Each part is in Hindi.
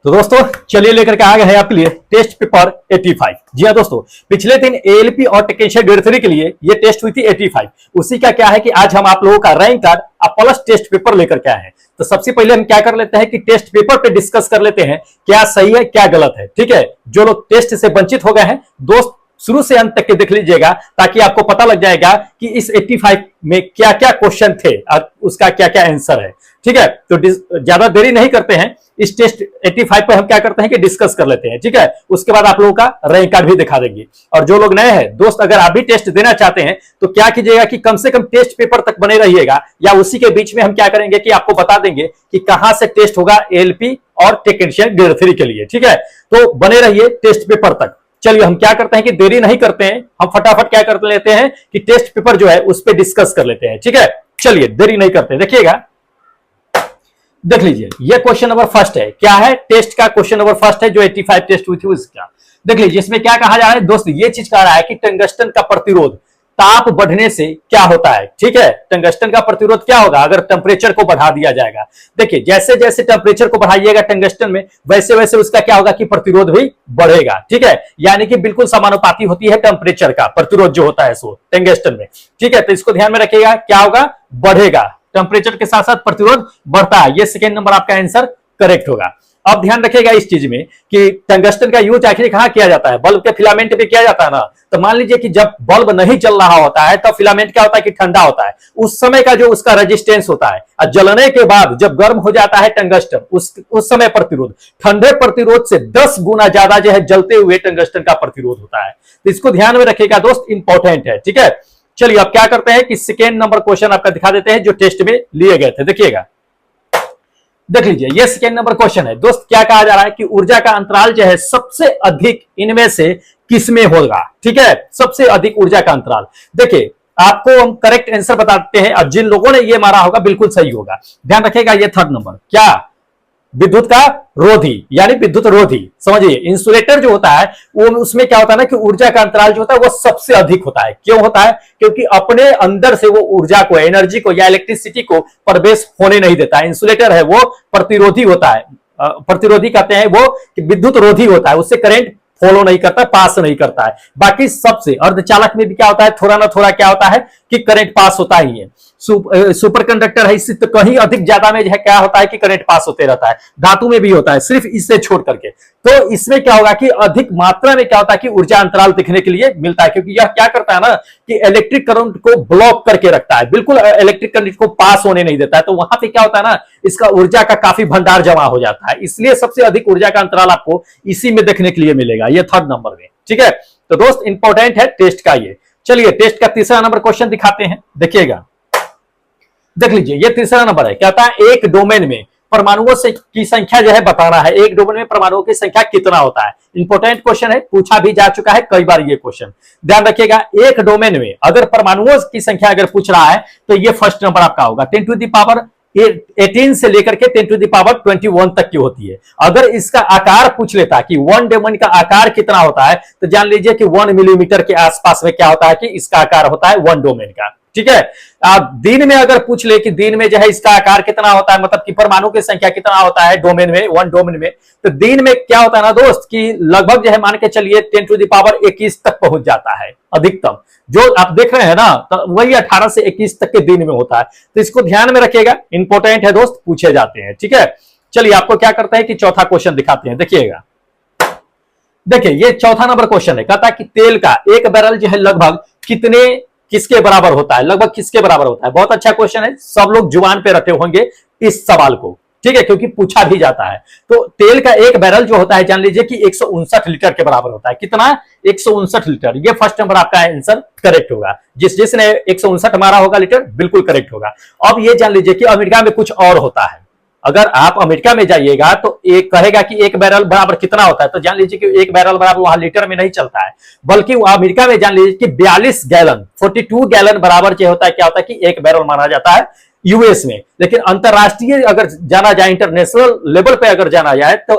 तो दोस्तों चलिए लेकर के आ गए हैं आपके लिए टेस्ट पेपर 85। जी हाँ दोस्तों, पिछले दिन एएलपी और टेक्नीशियन ग्रेड 3 के लिए ये टेस्ट हुई थी 85। उसी का क्या है कि आज हम आप लोगों का rank card plus test paper लेकर के आए हैं। तो सबसे पहले हम क्या कर लेते हैं कि टेस्ट पेपर पे डिस्कस कर लेते हैं क्या सही है क्या गलत है। ठीक है, जो लोग टेस्ट से वंचित हो गए हैं दोस्त शुरू से अंत तक के देख लीजिएगा ताकि आपको पता लग जाएगा कि इस 85 में क्या क्या क्वेश्चन थे और उसका क्या क्या आंसर है। ठीक है, तो ज्यादा देरी नहीं करते हैं, इस टेस्ट 85 पे हम क्या करते हैं कि डिस्कस कर लेते हैं। ठीक है, उसके बाद आप लोगों का रैंक कार्ड भी दिखा देंगे। और जो लोग नए हैं दोस्त, अगर आप भी टेस्ट देना चाहते हैं तो क्या कीजिएगा कि कम से कम टेस्ट पेपर तक बने रहिएगा, या उसी के बीच में हम क्या करेंगे कि आपको बता देंगे कि कहां से टेस्ट होगा एएलपी और टेक्नीशियन ग्रेड 3 के लिए। ठीक है, तो बने रहिए टेस्ट पेपर तक। चलिए हम क्या करते हैं कि देरी नहीं करते हैं, हम फटाफट क्या कर लेते हैं कि टेस्ट पेपर जो है उस पर डिस्कस कर लेते हैं। ठीक है, चलिए देरी नहीं करते, देखिएगा, देख लीजिए। ये क्वेश्चन नंबर फर्स्ट है, क्या है टेस्ट का क्वेश्चन नंबर फर्स्ट है जो 85 टेस्ट हुई थी उसका। देख लीजिए इसमें क्या कहा जा रहा है दोस्त, ये चीज कह रहा है कि टंगस्टन का प्रतिरोध ताप बढ़ने से क्या होता है। ठीक है, टंगस्टन का प्रतिरोध क्या होगा अगर टेम्परेचर को बढ़ा दिया जाएगा। देखिए जैसे जैसे टेम्परेचर को बढ़ाइएगा टंगस्टन में, वैसे वैसे उसका क्या होगा कि प्रतिरोध भी बढ़ेगा। ठीक है, यानी कि बिल्कुल समानुपाती होती है टेम्परेचर का प्रतिरोध जो होता है सो टंगस्टन में। ठीक है, तो इसको ध्यान में रखिएगा, क्या होगा, बढ़ेगा, टेम्परेचर के साथ साथ प्रतिरोध बढ़ता है। ये सेकेंड नंबर आपका आंसर करेक्ट होगा। अब ध्यान रखिएगा इस चीज में कि टंगस्टन का यूज आखिर कहां किया जाता है, बल्ब के फिलामेंट पे किया जाता है ना। तो मान लीजिए कि जब बल्ब नहीं जल रहा होता है तो फिलामेंट क्या होता है कि ठंडा होता है, उस समय का जो उसका रेजिस्टेंस होता है, और जलने के बाद जब गर्म हो जाता है टंगस्टन, उस समय प्रतिरोध ठंडे प्रतिरोध से 10 गुना ज्यादा जो है जलते हुए टंगस्टन का प्रतिरोध होता है। तो इसको ध्यान में रखिएगा दोस्त, इंपॉर्टेंट है। ठीक है, चलिए अब क्या करते हैं कि सेकेंड नंबर क्वेश्चन आपका दिखा देते हैं जो टेस्ट में लिए गए थे। देखिएगा, देख लीजिए ये सेकेंड नंबर क्वेश्चन है दोस्त। क्या कहा जा रहा है कि ऊर्जा का अंतराल जो है सबसे अधिक इनमें से किसमें होगा। ठीक है, सबसे अधिक ऊर्जा का अंतराल। देखिए आपको हम करेक्ट आंसर बताते हैं, और जिन लोगों ने ये मारा होगा बिल्कुल सही होगा। ध्यान रखिएगा ये थर्ड नंबर, क्या विद्युत का रोधी, यानी विद्युत रोधी। समझिए इंसुलेटर जो होता है वो उसमें क्या होता है ना कि ऊर्जा का अंतराल जो होता है वो सबसे अधिक होता है। क्यों होता है, क्योंकि अपने अंदर से वो ऊर्जा को, एनर्जी को या इलेक्ट्रिसिटी को प्रवेश होने नहीं देता है। इंसुलेटर है वो प्रतिरोधी होता है, प्रतिरोधी कहते हैं वो विद्युत रोधी होता है, उससे करंट फॉलो नहीं करता, पास नहीं करता है। बाकी सबसे अर्धचालक में भी क्या होता है, थोड़ा ना थोड़ा क्या होता है कि करंट पास होता ही है। सुपर कंडक्टर है, इससे तो कहीं अधिक ज्यादा में जो है क्या होता है कि करंट पास होते रहता है। धातु में भी होता है, सिर्फ इससे छोड़ करके। तो इसमें क्या होगा कि अधिक मात्रा में क्या होता है कि ऊर्जा अंतराल दिखने के लिए मिलता है, क्योंकि यह क्या करता है ना कि इलेक्ट्रिक करंट को ब्लॉक करके रखता है, बिल्कुल इलेक्ट्रिक करंट को पास होने नहीं देता है। तो वहां पे क्या होता है ना, इसका ऊर्जा का काफी भंडार जमा हो जाता है, इसलिए सबसे अधिक ऊर्जा का अंतराल आपको इसी में देखने के लिए मिलेगा, ये थर्ड नंबर में। ठीक है, तो दोस्त इंपॉर्टेंट है टेस्ट का ये। चलिए टेस्ट का तीसरा नंबर क्वेश्चन दिखाते हैं, देखिएगा, देख लीजिए ये तीसरा नंबर है। कहता है एक डोमेन में परमाणुओं से की संख्या जो है बताना है, एक डोमेन में परमाणुओं की संख्या कितना होता है। इंपॉर्टेंट क्वेश्चन है, पूछा भी जा चुका है कई बार ये क्वेश्चन। ध्यान रखिएगा एक डोमेन में अगर परमाणुओं की संख्या अगर पूछ रहा है तो ये फर्स्ट नंबर आपका होगा। 10 टू द पावर 18 से लेकर के 10 टू द पावर 21 तक की होती है। अगर इसका आकार पूछ लेता कि वन डोमेन का आकार कितना होता है तो जान लीजिए कि 1 मिलीमीटर के आसपास में क्या होता है कि इसका आकार होता है वन डोमेन का। ठीक है, आप दिन में अगर पूछ ले कि दिन में जो है इसका आकार कितना होता है, मतलब कि परमाणु की संख्या कितना होता है डोमेन में, वन डोमेन में, तो दिन में क्या होता है ना दोस्त कि लगभग जो है मान के चलिए 10 टू द पावर 21 तक पहुंच जाता है अधिकतम। जो आप देख रहे हैं ना तो वही 18 से 21 तक के दिन में होता है। तो इसको ध्यान में रखिएगा, इंपॉर्टेंट है दोस्त, पूछे जाते हैं। ठीक है, चलिए आपको क्या करते हैं कि चौथा क्वेश्चन दिखाते हैं, देखिएगा। देखिए ये चौथा नंबर क्वेश्चन है, कहता है कि तेल का एक बैरल जो है लगभग किसके बराबर होता है, लगभग किसके बराबर होता है। बहुत अच्छा क्वेश्चन है, सब लोग जुबान पे रखे होंगे इस सवाल को। ठीक है, क्योंकि पूछा भी जाता है। तो तेल का एक बैरल जो होता है जान लीजिए कि 159 लीटर के बराबर होता है। कितना, 159 लीटर। ये फर्स्ट नंबर आपका आंसर करेक्ट होगा। जिसने 159 मारा होगा लीटर बिल्कुल करेक्ट होगा। अब ये जान लीजिए कि अमेरिका में कुछ और होता है। अगर आप अमेरिका में जाइएगा तो एक कहेगा कि एक बैरल बराबर कितना होता है, तो जान लीजिए कि एक बैरल बराबर वहां लीटर में नहीं चलता है, बल्कि वो अमेरिका में जान लीजिए कि 42 गैलन 42 गैलन बराबर जो होता है क्या होता है कि एक बैरल माना जाता है यूएस में। लेकिन अंतरराष्ट्रीय अगर जाना जाए, इंटरनेशनल लेवल पे अगर जाना जाए तो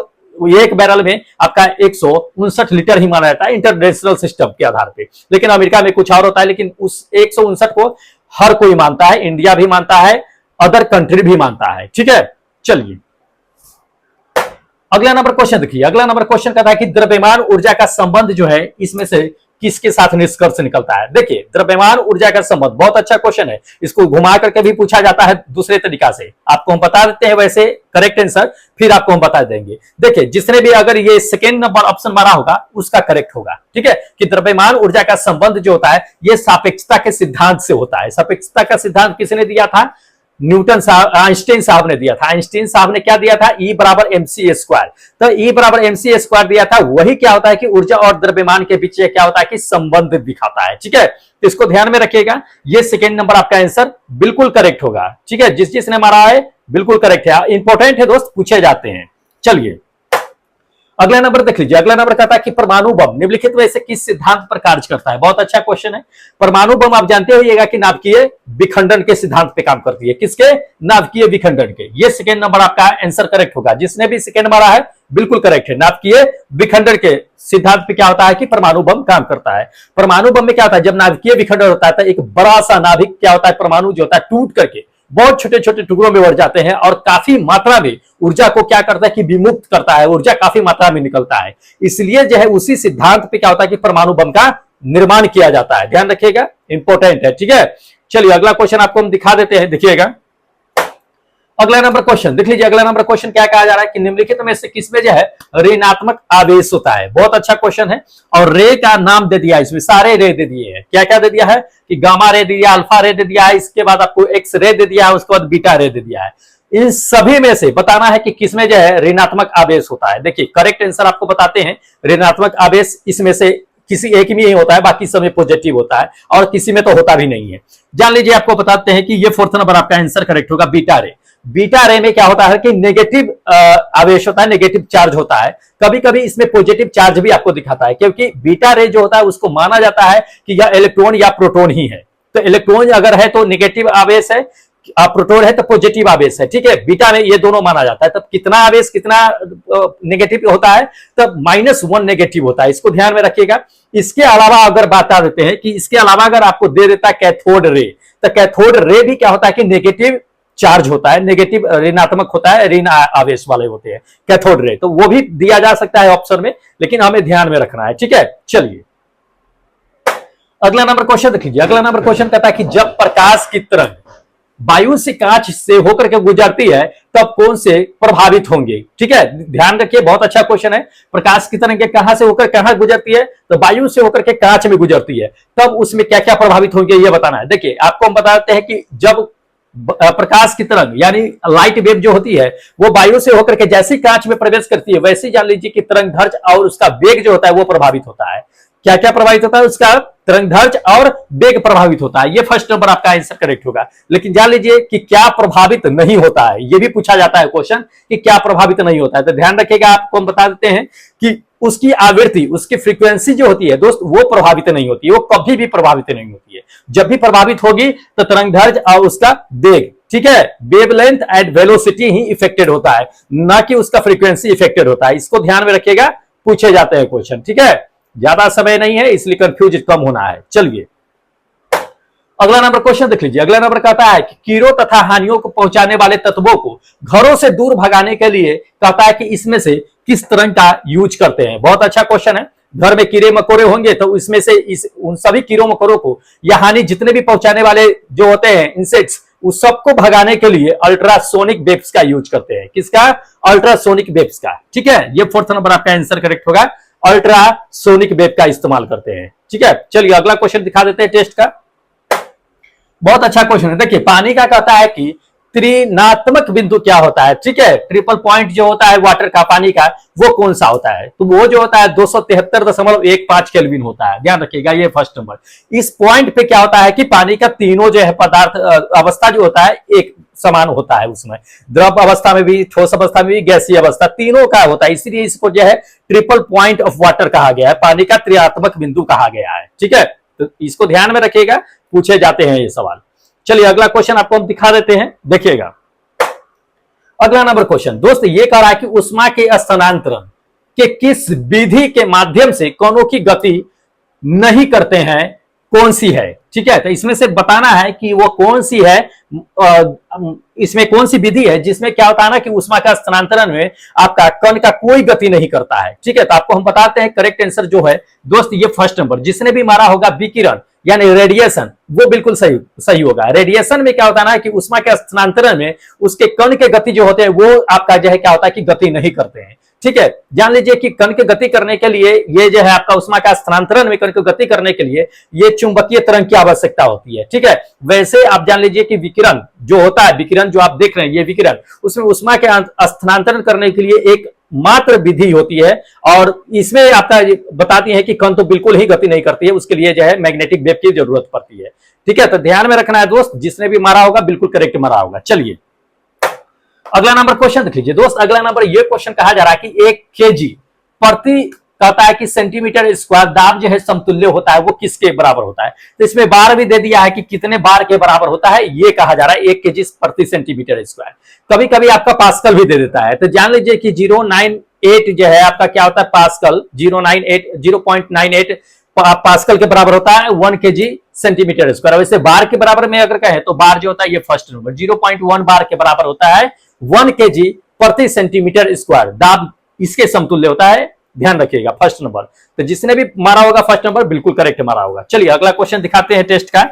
एक बैरल में आपका 159 लीटर ही माना जाता है इंटरनेशनल सिस्टम के आधार पे। लेकिन अमेरिका में कुछ और होता है, लेकिन उस 159 को हर कोई मानता है, इंडिया भी मानता है, अदर कंट्री भी मानता है। ठीक है, चलिए अगला नंबर क्वेश्चन देखिए, अगला नंबर क्वेश्चन कहता है कि द्रव्यमान ऊर्जा का संबंध जो है इसमें से किसके साथ निष्कर्ष निकलता है। देखिए द्रव्यमान ऊर्जा का संबंध बहुत अच्छा क्वेश्चन है, इसको घुमा करके भी पूछा जाता है दूसरे तरीका से। आपको हम बता देते हैं वैसे करेक्ट आंसर, फिर आपको हम बता देंगे। देखिए जिसने भी अगर ये सेकेंड नंबर ऑप्शन मारा होगा उसका करेक्ट होगा, ठीक है, कि द्रव्यमान ऊर्जा का संबंध जो होता है ये सापेक्षता के सिद्धांत से होता है। सापेक्षता का सिद्धांत किसने दिया था? न्यूटन साहब, आइंस्टाइन साहब ने दिया था। आइंस्टाइन साहब ने क्या दिया था? E बराबर mc स्क्वायर। तो E बराबर mc स्क्वायर दिया था, वही क्या होता है कि ऊर्जा और द्रव्यमान के बीच क्या होता है कि संबंध दिखाता है, ठीक है। तो इसको ध्यान में रखिएगा, ये सेकेंड नंबर आपका आंसर बिल्कुल करेक्ट होगा, ठीक है। जिसने मारा है बिल्कुल करेक्ट है, इंपॉर्टेंट है दोस्त, पूछे जाते हैं। चलिए अगला नंबर देख लीजिए, अगला नंबर कहता है कि परमाणु बम निम्नलिखित में से किस सिद्धांत पर कार्य करता है। बहुत अच्छा क्वेश्चन है। परमाणु बम आप जानते होइएगा कि नाभिकीय विखंडन के सिद्धांत पे काम करती है। किसके? नाभिकीय विखंडन के। ये सेकेंड नंबर आपका आंसर करेक्ट होगा। जिसने भी सेकेंड मारा है बिल्कुल करेक्ट है। नाभिकीय विखंडन के सिद्धांत पे क्या होता है कि परमाणु बम काम करता है। परमाणु बम में क्या होता है, जब नाभिकीय विखंडन होता है तो एक बड़ा सा नाभिक क्या होता है, परमाणु जो होता है टूट करके बहुत छोटे छोटे टुकड़ों में बढ़ जाते हैं और काफी मात्रा में ऊर्जा को क्या करता है कि विमुक्त करता है, ऊर्जा काफी मात्रा में निकलता है। इसलिए जो है उसी सिद्धांत पे क्या होता है कि परमाणु बम का निर्माण किया जाता है। ध्यान रखिएगा, इंपॉर्टेंट है, ठीक है। चलिए अगला क्वेश्चन आपको हम दिखा देते हैं, देखिएगा अगला नंबर क्वेश्चन देख लीजिए। अगला नंबर क्वेश्चन क्या कहा जा रहा है कि निम्नलिखित में से किसमें जो है ऋणात्मक आवेश होता है। बहुत अच्छा क्वेश्चन है और रे का नाम दे दिया, इसमें सारे रे दे दिए हैं। क्या क्या दे दिया है कि गामा रे दे दिया, अल्फा रे दे दिया है, इसके बाद आपको एक्स रे दे दिया है, उसके बाद बीटा रे दे दिया है। इन सभी में से बताना है कि किसमें जो है ऋणात्मक आवेश होता है। देखिए करेक्ट आंसर आपको बताते हैं, ऋणात्मक आवेश इसमें से किसी एक में ही होता है, बाकी समय पॉजिटिव होता है और किसी में तो होता भी नहीं है। जान लीजिए, आपको बताते हैं कि ये फोर्थ नंबर आपका आंसर करेक्ट होगा, बीटा रे। बीटा रे में क्या होता है कि नेगेटिव आवेश होता है, नेगेटिव चार्ज होता है। कभी कभी इसमें पॉजिटिव चार्ज भी आपको दिखाता है, क्योंकि बीटा रे जो होता है उसको माना जाता है कि यह इलेक्ट्रॉन या प्रोटॉन ही है। तो इलेक्ट्रॉन अगर है तो नेगेटिव आवेश है, प्रोटॉन है तो पॉजिटिव आवेश है, ठीक है। बीटा में ये दोनों माना जाता है। तब कितना आवेश कितना नेगेटिव होता है, तब -1 नेगेटिव होता है। इसको ध्यान में रखिएगा। इसके अलावा अगर बता देते हैं कि इसके अलावा अगर आपको दे देता है कैथोड रे, तो कैथोड रे भी क्या होता है कि नेगेटिव चार्ज होता है, नेगेटिव ऋणात्मक होता है, ऋण आवेश वाले होते हैं कैथोड रे। तो वो भी दिया जा सकता है ऑप्शन में, लेकिन हमें ध्यान में रखना है, ठीक है। चलिए अगला नंबर क्वेश्चन देख लीजिए। अगला नंबर क्वेश्चन कहता है कि जब प्रकाश की तरंग वायु से कांच से होकर के गुजरती है तब कौन से प्रभावित होंगे, ठीक है। ध्यान रखिए, बहुत अच्छा क्वेश्चन है। प्रकाश की तरंग कहां से होकर कहां गुजरती है, तो वायु से होकर के कांच में गुजरती है, तब उसमें क्या क्या प्रभावित होंगे ये बताना है। देखिए आपको हम बताते हैं कि जब प्रकाश की तरंग यानी लाइट वेव जो होती है वो वायु से होकर के जैसी कांच में प्रवेश करती है, वैसे जान लीजिए कि तरंग दैर्घ्य और उसका वेग जो होता है वो प्रभावित होता है। क्या क्या प्रभावित होता है, उसका तरंग दैर्घ्य और वेग प्रभावित होता है। ये फर्स्ट नंबर आपका आंसर करेक्ट होगा। लेकिन जान लीजिए कि क्या प्रभावित नहीं होता है, ये भी पूछा जाता है क्वेश्चन कि क्या प्रभावित नहीं होता है। तो ध्यान रखिएगा, आपको हम बता देते हैं कि उसकी आवृत्ति, उसकी फ्रीक्वेंसी जो होती है दोस्त, वो प्रभावित नहीं होती है, वो कभी भी प्रभावित नहीं होती है। जब भी प्रभावित होगी तो तरंग दैर्घ्य और उसका वेग, ठीक है, wavelength and velocity he affected होता है, ना कि उसका फ्रीक्वेंसी इफेक्टेड होता है। इसको ध्यान में रखिएगा, पूछे जाते हैं क्वेश्चन, ठीक है। ज्यादा समय नहीं है इसलिए कंफ्यूज कम होना है। चलिए अगला नंबर क्वेश्चन देख लीजिए। अगला नंबर कहता है कि कीड़ों तथा हानियों को पहुंचाने वाले तत्वों को घरों से दूर भगाने के लिए कहता है कि इसमें से किस तरंग का यूज करते हैं। बहुत अच्छा क्वेश्चन है। घर में कीड़े मकोड़े होंगे तो इसमें से उन सभी कीड़ों मकोड़ों को या हानि जितने भी पहुंचाने वाले जो होते हैं इंसेक्ट्स, उस सबको भगाने के लिए अल्ट्रासोनिक वेव्स का यूज करते हैं। किसका? अल्ट्रासोनिक वेव्स का, ठीक है। ये फोर्थ नंबर आपका आंसर करेक्ट होगा, अल्ट्रासोनिक वेव का इस्तेमाल करते हैं, ठीक है। चलिए अगला क्वेश्चन दिखा देते हैं टेस्ट का। बहुत अच्छा क्वेश्चन है। देखिए पानी का कहता है कि त्रिनात्मक बिंदु क्या होता है, ठीक है। ट्रिपल पॉइंट जो होता है वाटर का, पानी का, वो कौन सा होता है, तो वो जो होता है 273.15 केल्विन होता है। ध्यान रखिएगा, ये फर्स्ट नंबर। इस पॉइंट पे क्या होता है कि पानी का तीनों जो है पदार्थ अवस्था जो होता है एक समान होता है। उसमें द्रव अवस्था में भी, ठोस अवस्था में भी, गैसीय अवस्था, तीनों का होता है। इसलिए इसको जो है ट्रिपल पॉइंट ऑफ वाटर कहा गया है, पानी का त्रिनात्मक बिंदु कहा गया है, ठीक है। तो इसको ध्यान में रखिएगा, पूछे जाते हैं ये सवाल। चलिए अगला क्वेश्चन आपको हम दिखा देते हैं, देखिएगा। अगला नंबर क्वेश्चन दोस्त ये कह रहा है कि ऊष्मा के स्थानांतरण के किस विधि के माध्यम से कणों की गति नहीं करते हैं कौन सी है, ठीक है। तो इसमें से बताना है कि वो कौन सी है, इसमें कौन सी विधि है जिसमें क्या होता है ना कि उष्मा का स्थानांतरण में आपका कण का कोई गति नहीं करता है, ठीक है। तो आपको हम बताते हैं करेक्ट आंसर जो है दोस्त, ये फर्स्ट नंबर जिसने भी मारा होगा विकिरण यानी रेडिएशन, वो बिल्कुल सही सही होगा। रेडिएशन में क्या होता है ना कि उष्मा के स्थानांतरण में उसके कण के गति जो होते हैं वो आपका जो है क्या होता है कि गति नहीं करते हैं, ठीक है। जान लीजिए कि कण की गति करने के लिए ये जो है आपका उष्मा का स्थानांतरण में कण की गति करने के लिए ये चुंबकीय तरंग की आवश्यकता होती है, ठीक है। वैसे आप जान लीजिए कि विकिरण जो होता है, विकिरण जो आप देख रहे हैं ये विकिरण, उसमें उष्मा के स्थानांतरण करने के लिए एक मात्र विधि होती है और इसमें आपका बताती है कि कण तो बिल्कुल ही गति नहीं करती है, उसके लिए जो है मैग्नेटिक वेव की जरूरत पड़ती है, ठीक है। तो ध्यान में रखना है दोस्त, जिसने भी मारा होगा बिल्कुल करेक्ट मारा होगा। चलिए अगला नंबर क्वेश्चन देख लीजिए दोस्त। अगला नंबर ये क्वेश्चन कहा जा रहा है कि 1 kg प्रति कहता है कि सेंटीमीटर स्क्वायर दाब जो है समतुल्य होता है वो किसके बराबर होता है। तो इसमें बार भी दे दिया है कि कितने बार के बराबर होता है, ये कहा जा रहा है 1 kg प्रति सेंटीमीटर स्क्वायर। कभी कभी आपका पास्कल भी दे देता है, तो जान लीजिए कि 098 जो है आपका क्या होता है पास्कल, 0.98 पास्कल के बराबर होता है 1 kg सेंटीमीटर स्क्वायर। वैसे बार के बराबर में अगर कहें तो बार जो होता है ये फर्स्ट नंबर 0.1 बार के बराबर होता है 1 kg प्रति सेंटीमीटर स्क्वायर, दाब इसके समतुल्य होता है, ध्यान रखिएगा फर्स्ट नंबर। तो जिसने भी मारा होगा फर्स्ट नंबर बिल्कुल करेक्ट मारा होगा। चलिए अगला क्वेश्चन दिखाते हैं टेस्ट का,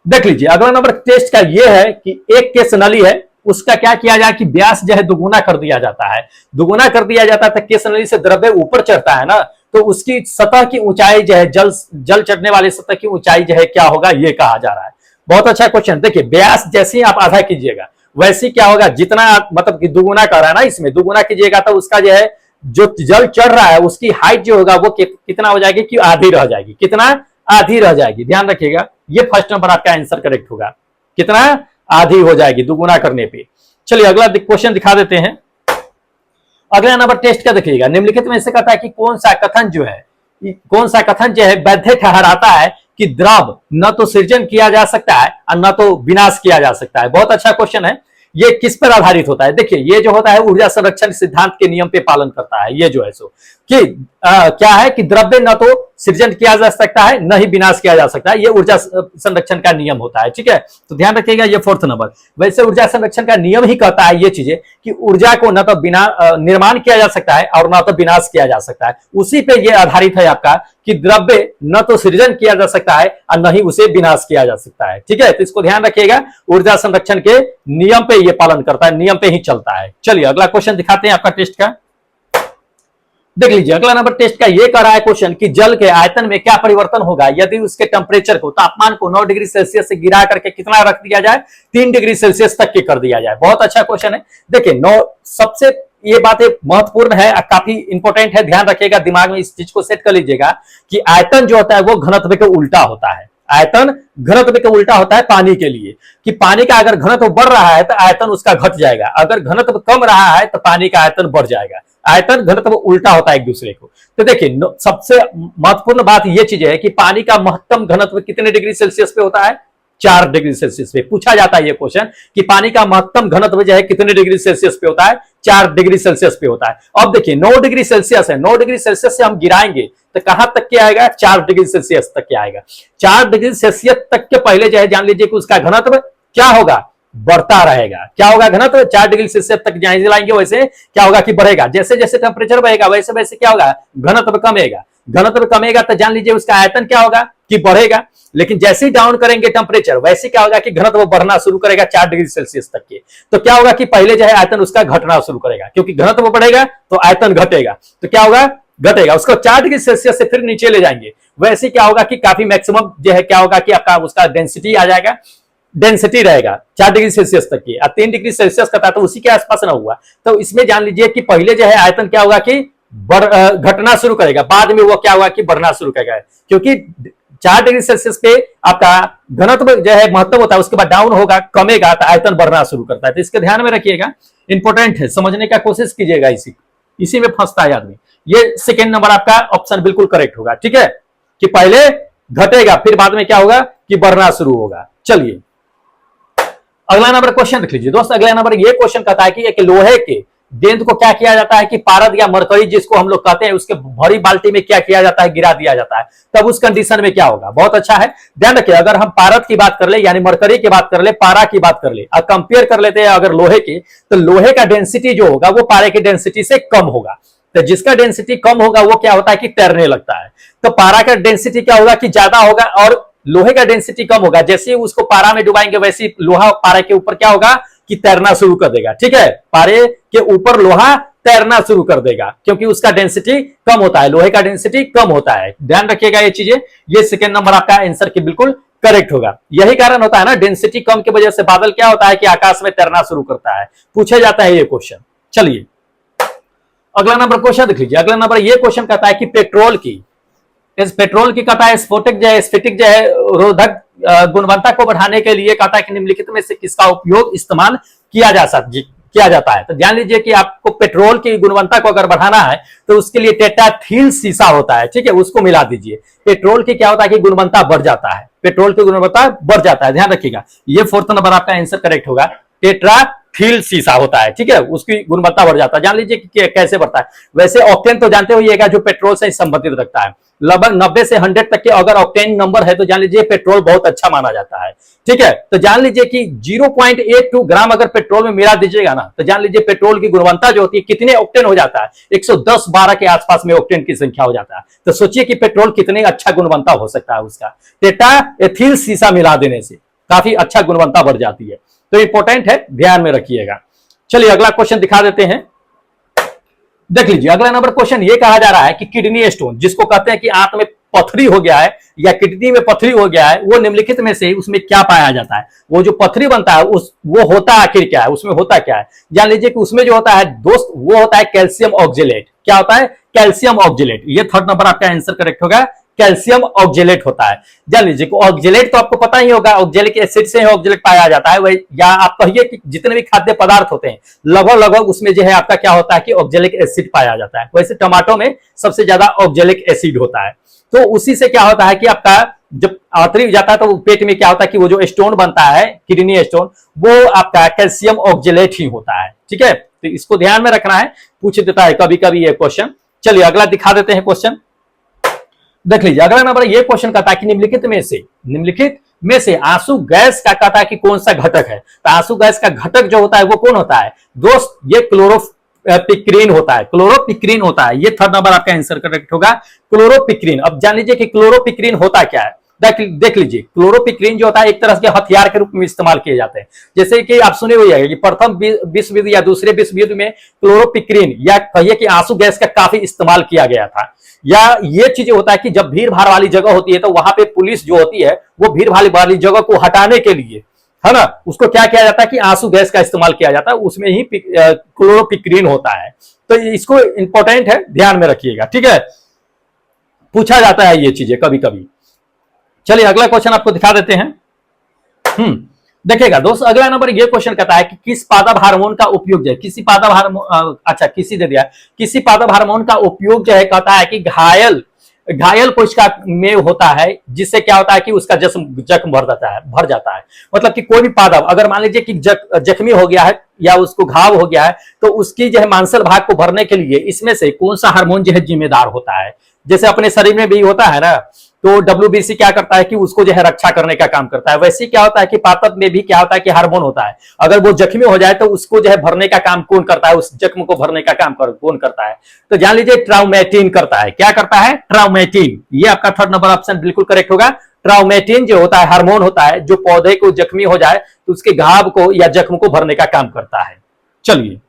देख लीजिए। अगला नंबर टेस्ट का ये है कि एक केस नली है, उसका क्या किया जाए कि व्यास जो है दुगुना कर दिया जाता है, दुगुना कर दिया जाता है। तो केस नली से द्रव्य ऊपर चढ़ता है ना, तो उसकी सतह की ऊंचाई जो है जल चढ़ने वाली सतह की ऊंचाई जो है क्या होगा, ये कहा जा रहा है। बहुत अच्छा क्वेश्चन। देखिए व्यास जैसे ही आप आधा कीजिएगा वैसे क्या होगा, जितना मतलब कि दुगुना कर रहा है ना, इसमें दुगुना कीजिएगा तो उसका जो है जो जल चढ़ रहा है उसकी हाइट जो होगा वो कितना हो जाएगी कि आधी रह जाएगी, कितना आधी रह जाएगी, ध्यान रखिएगा। ये फर्स्ट नंबर आपका आंसर करेक्ट होगा, कितना आधी हो जाएगी दुगुना करने पे। चलिए अगला क्वेश्चन दिखा देते हैं। अगला नंबर टेस्ट का देखिएगा, निम्नलिखित में से कहता है कि कौन सा कथन जो है वैध ठहराता है कि द्रव न तो सृजन किया जा सकता है और न तो विनाश किया जा सकता है। बहुत अच्छा क्वेश्चन है। ये किस पर आधारित होता है, देखिए ये जो होता है ऊर्जा संरक्षण सिद्धांत के नियम पे पालन करता है। ये जो है सो कि क्या है कि द्रव्य न तो सृजन किया जा सकता है न ही विनाश किया जा सकता है, ये ऊर्जा संरक्षण का नियम होता है, ठीक है। तो ध्यान रखिएगा ये फोर्थ नंबर। वैसे ऊर्जा संरक्षण का नियम ही कहता है ये चीजें कि ऊर्जा को न तो बिना निर्माण किया जा सकता है और न तो विनाश किया जा सकता है, उसी पे ये आधारित है आपका कि द्रव्य न तो सृजन किया जा सकता है और न ही उसे विनाश किया जा सकता है, ठीक है। तो इसको ध्यान रखिएगा, ऊर्जा संरक्षण के नियम पे ये पालन करता है, नियम पे ही चलता है। चलिए अगला क्वेश्चन दिखाते हैं आपका टेस्ट का, देख लीजिए। अगला नंबर टेस्ट का ये कर रहा है क्वेश्चन कि जल के आयतन में क्या परिवर्तन होगा यदि उसके टेम्परेचर को, तापमान को 9 डिग्री सेल्सियस से गिरा करके कितना रख दिया जाए, 3 डिग्री सेल्सियस तक के कर दिया जाए। बहुत अच्छा क्वेश्चन है। देखिए 9 सबसे ये बातें महत्वपूर्ण है, काफी इंपॉर्टेंट है, ध्यान रखिएगा, दिमाग में इस चीज को सेट कर लीजिएगा कि आयतन जो होता है वो घनत्व के उल्टा होता है। आयतन घनत्व के उल्टा होता है पानी के लिए, कि पानी का अगर घनत्व बढ़ रहा है तो आयतन उसका घट जाएगा, अगर घनत्व कम रहा है तो पानी का आयतन बढ़ जाएगा। आयतन घनत्व उल्टा होता है एक दूसरे को। तो देखिए सबसे महत्वपूर्ण बात यह चीज है कि पानी का महत्तम घनत्व कितने डिग्री सेल्सियस पे होता है, 4 डिग्री सेल्सियस पे। पूछा जाता है ये क्वेश्चन कि पानी का महत्तम घनत्व जो है कितने डिग्री सेल्सियस पे होता है, 4 डिग्री सेल्सियस पे होता है। अब देखिए 9 डिग्री सेल्सियस है, 9 डिग्री सेल्सियस से हम गिराएंगे तो कहां तक के आएगा, 4 डिग्री सेल्सियस तक के आएगा। 4 डिग्री सेल्सियस तक के पहले जो है जान लीजिए कि उसका घनत्व क्या होगा, बढ़ता रहेगा। क्या होगा घनत्व, 4 डिग्री सेल्सियस तक जैसे लाएंगे वैसे क्या होगा कि बढ़ेगा। जैसे जैसे टेम्परेचर बढ़ेगा वैसे वैसे क्या होगा, घनत्व कमेगा। घनत्व कमेगा तो जान लीजिए उसका आयतन क्या होगा कि बढ़ेगा। लेकिन जैसे ही डाउन करेंगे टेम्परेचर वैसे क्या होगा कि घनत्व बढ़ना शुरू करेगा 4 डिग्री सेल्सियस तक के। तो क्या होगा कि पहले जो है आयतन उसका घटना शुरू करेगा, क्योंकि घनत्व बढ़ेगा तो आयतन घटेगा। तो क्या होगा, घटेगा। उसको 4 डिग्री सेल्सियस से फिर नीचे ले जाएंगे, वैसे क्या होगा कि काफी मैक्सिमम जो है क्या होगा कि आपका उसका डेंसिटी आ जाएगा, डेंसिटी रहेगा 4 डिग्री सेल्सियस तक की। 3 डिग्री सेल्सियस का था तो उसी के आसपास ना हुआ। तो इसमें जान लीजिए कि पहले जो है आयतन क्या होगा कि घटना शुरू करेगा, बाद में वो क्या होगा कि बढ़ना शुरू करेगा, क्योंकि 4 डिग्री सेल्सियस पे आपका घनत्व जो है महत्तम होता है, उसके बाद डाउन होगा, कमेगा तो आयतन बढ़ना शुरू करता है। तो इसके ध्यान में रखिएगा, इंपॉर्टेंट है, समझने का कोशिश कीजिएगा, इसी में फंसता है आदमी। ये सेकेंड नंबर आपका ऑप्शन बिल्कुल करेक्ट होगा, ठीक है, कि पहले घटेगा फिर बाद में क्या होगा कि बढ़ना शुरू होगा। चलिए अगला नंबर क्वेश्चन देख लीजिए दोस्त। अगला नंबर ये क्वेश्चन कहता है कि एक लोहे के गेंद को क्या किया जाता है कि पारद या मरकरी जिसको हम लोग कहते हैं उसके भरी बाल्टी में क्या किया जाता है, गिरा दिया जाता है, तब उस कंडीशन में क्या होगा। बहुत अच्छा है, ध्यान रखिए। अगर हम पारद की बात कर ले यानी मरकरी की बात कर ले, पारा की बात कर ले और कंपेयर कर लेते हैं अगर लोहे की, तो लोहे का डेंसिटी जो होगा वो पारे की डेंसिटी से कम होगा। तो जिसका डेंसिटी कम होगा वो क्या होता है कि तैरने लगता है। तो पारा का डेंसिटी क्या होगा कि ज्यादा होगा और लोहे का डेंसिटी कम होगा। जैसे ही उसको पारा में डुबाएंगे वैसे ही लोहा पारे के ऊपर क्या होगा कि तैरना शुरू कर देगा। ठीक है, पारे के ऊपर लोहा तैरना शुरू कर देगा क्योंकि उसका डेंसिटी कम होता है, लोहे का डेंसिटी कम होता है। ध्यान रखिएगा ये चीजें। ये सेकेंड नंबर आपका आंसर की बिल्कुल करेक्ट होगा। यही कारण होता है ना, डेंसिटी कम की वजह से बादल क्या होता है कि आकाश में तैरना शुरू करता है। पूछा जाता है ये क्वेश्चन। चलिए अगला नंबर क्वेश्चन देख लीजिए। अगला नंबर ये क्वेश्चन कहता है कि पेट्रोल की कहता है स्फोटक जो है स्फटिक जो है रोधक गुणवत्ता को बढ़ाने के लिए कहता है कि निम्नलिखित में से किसका उपयोग इस्तेमाल किया जाता है। तो ध्यान लीजिए कि आपको पेट्रोल की गुणवत्ता को अगर बढ़ाना है तो उसके लिए टेट्राथिल सीसा होता है। ठीक है, उसको मिला दीजिए। पेट्रोल की क्या होता है कि गुणवत्ता बढ़ जाता है, पेट्रोल की गुणवत्ता बढ़ जाता है। ध्यान रखिएगा, ये फोर्थ नंबर आपका आंसर करेक्ट होगा। टेट्राथिल सीसा होता है, ठीक है, उसकी गुणवत्ता बढ़ जाता है। जान लीजिए कि कैसे बढ़ता है। वैसे ऑक्टेन तो जानते होइएगा जो पेट्रोल से संबंधित रखता है, लगभग 90 से 100 तक के अगर ऑक्टेन नंबर है तो जान लीजिए पेट्रोल बहुत अच्छा माना जाता है। ठीक है, तो जान लीजिए कि 0.82 ग्राम अगर पेट्रोल में मिला दीजिएगा ना तो जान लीजिए पेट्रोल की गुणवत्ता जो होती है कितने ऑक्टेन हो जाता है, 110-12 के आसपास में ऑक्टेन की संख्या हो जाता है। तो सोचिए कि पेट्रोल कितने अच्छा गुणवत्ता हो सकता है उसका। टेट्राएथिल सीसा मिला देने से काफी अच्छा गुणवत्ता बढ़ जाती है। तो इंपॉर्टेंट है, ध्यान में रखिएगा। चलिए अगला क्वेश्चन दिखा देते हैं, देख लीजिए। अगला नंबर क्वेश्चन ये कहा जा रहा है कि किडनी स्टोन जिसको कहते हैं कि आंत में पथरी हो गया है या किडनी में पथरी हो गया है, वो निम्नलिखित में से उसमें क्या पाया जाता है। वो जो पथरी बनता है वो होता आखिर क्या है, उसमें होता क्या है। जान लीजिए कि उसमें जो होता है दोस्त वो होता है कैल्शियम ऑक्जेलेट। क्या होता है, कैल्शियम ऑक्जेलेट। ये थर्ड नंबर आपका आंसर करेक्ट होगा, कैल्शियम ऑक्जेलेट होता है। जान लीजिए ऑक्जेलेट तो आपको पता ही होगा, ऑक्जेलिक एसिड से ऑक्जेलेट पाया जाता है। वही या आप कहिए कि जितने भी खाद्य पदार्थ होते हैं लगभग उसमें जो है आपका क्या होता है कि ऑक्जेलिक एसिड पाया जाता है। वैसे टमाटो में सबसे ज्यादा ऑक्जेलिक एसिड होता है। तो उसी से क्या होता है कि आपका जब आंतरिक जाता है तो पेट में क्या होता है कि वो जो स्टोन बनता है किडनी स्टोन, वो आपका कैल्शियम ऑक्जेलेट ही होता है। ठीक है, तो इसको ध्यान में रखना है, पूछ देता है कभी कभी ये क्वेश्चन। चलिए अगला दिखा देते हैं क्वेश्चन, देख लीजिए। अगला नंबर ये क्वेश्चन कहता है कि निम्नलिखित में से आंसू गैस का कहता है कि कौन सा घटक है। तो आंसू गैस का घटक जो होता है वो कौन होता है दोस्त, ये क्लोरोपिक्रीन होता है। क्लोरोपिक्रीन होता है, ये थर्ड नंबर आपका आंसर करेक्ट होगा, क्लोरोपिक्रीन। अब जान लीजिए कि क्लोरोपिक्रीन होता क्या है। देख लीजिए, क्लोरोपिक्रीन जो होता है एक तरह के हथियार के रूप में इस्तेमाल किए जाते हैं। जैसे कि आप सुने हुए हैं कि प्रथम विश्व युद्ध या दूसरे विश्व युद्ध में क्लोरोपिक्रीन या कहिए कि आंसू गैस का काफी इस्तेमाल किया गया था। या ये चीजें होता है कि जब भीड़ भाड़ वाली जगह होती है तो वहां पे पुलिस जो होती है वो भीड़ भाड़ वाली जगह को हटाने के लिए, है ना, उसको क्या किया जाता है कि आंसू गैस का इस्तेमाल किया जाता है, उसमें ही क्लोरोपिक्रीन होता है। तो इसको इंपॉर्टेंट है, ध्यान में रखिएगा। ठीक है, पूछा जाता है ये चीजें कभी कभी। चलिए अगला क्वेश्चन आपको दिखा देते हैं। देखिएगा दोस्त, अगला नंबर ये क्वेश्चन कहता है कि किस पादप हार्मोन का उपयोग जो है किसी पादप हार्मोन का उपयोग जो है कहता है कि घायल कोशिका में होता है, जिससे क्या होता है कि उसका जख्म भर जाता है। मतलब कि कोई भी पादप अगर मान लीजिए कि जख्मी हो गया है या उसको घाव हो गया है तो उसकी जो है मांसल भाग को भरने के लिए इसमें से कौन सा हार्मोन जो है जिम्मेदार होता है। जैसे अपने शरीर में भी होता है ना, तो WBC क्या करता है कि उसको जो है रक्षा करने का काम करता है। वैसे क्या होता है कि पादप में भी क्या होता है कि हार्मोन होता है। अगर वो जख्मी हो जाए तो उसको जो है भरने का काम कौन करता है, उस जख्म को भरने का काम कौन करता है। तो जान लीजिए ट्राउमेटिन करता है। क्या करता है, ट्राउमेटिन। ये आपका थर्ड नंबर ऑप्शन बिल्कुल करेक्ट होगा। ट्राउमेटिन जो होता है हार्मोन होता है जो पौधे को जख्मी हो जाए तो उसके घाव को या जख्म को भरने का काम करता है। चलिए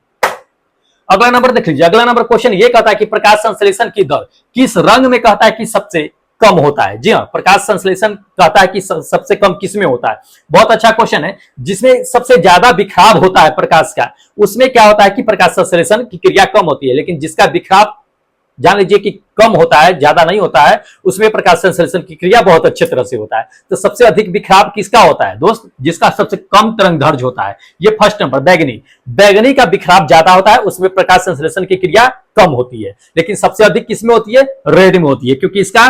अगला नंबर देख लीजिए। अगला नंबर क्वेश्चन ये कहता है कि प्रकाश संश्लेषण की दर किस रंग में कहता है कि सबसे कम होता है। जी हाँ, प्रकाश संश्लेषण कहता है कि सबसे कम किस में होता है। बहुत अच्छा क्वेश्चन है। जिसमें सबसे ज्यादा बिखराव होता है प्रकाश का, उसमें क्या होता है कि प्रकाश संश्लेषण की क्रिया कम होती है। लेकिन जिसका बिखराव जान लीजिए कि कम होता है, ज्यादा नहीं होता है, उसमें प्रकाश संश्लेषण की क्रिया बहुत अच्छे तरह से होता है। तो सबसे अधिक बिखराव किसका होता है दोस्त, जिसका सबसे कम तरंग दैर्ध्य होता है। ये फर्स्ट नंबर बैगनी का बिखराव ज्यादा होता है, उसमें प्रकाश संश्लेषण की क्रिया कम होती है। लेकिन सबसे अधिक किसमें होती है, रेड में होती है, क्योंकि इसका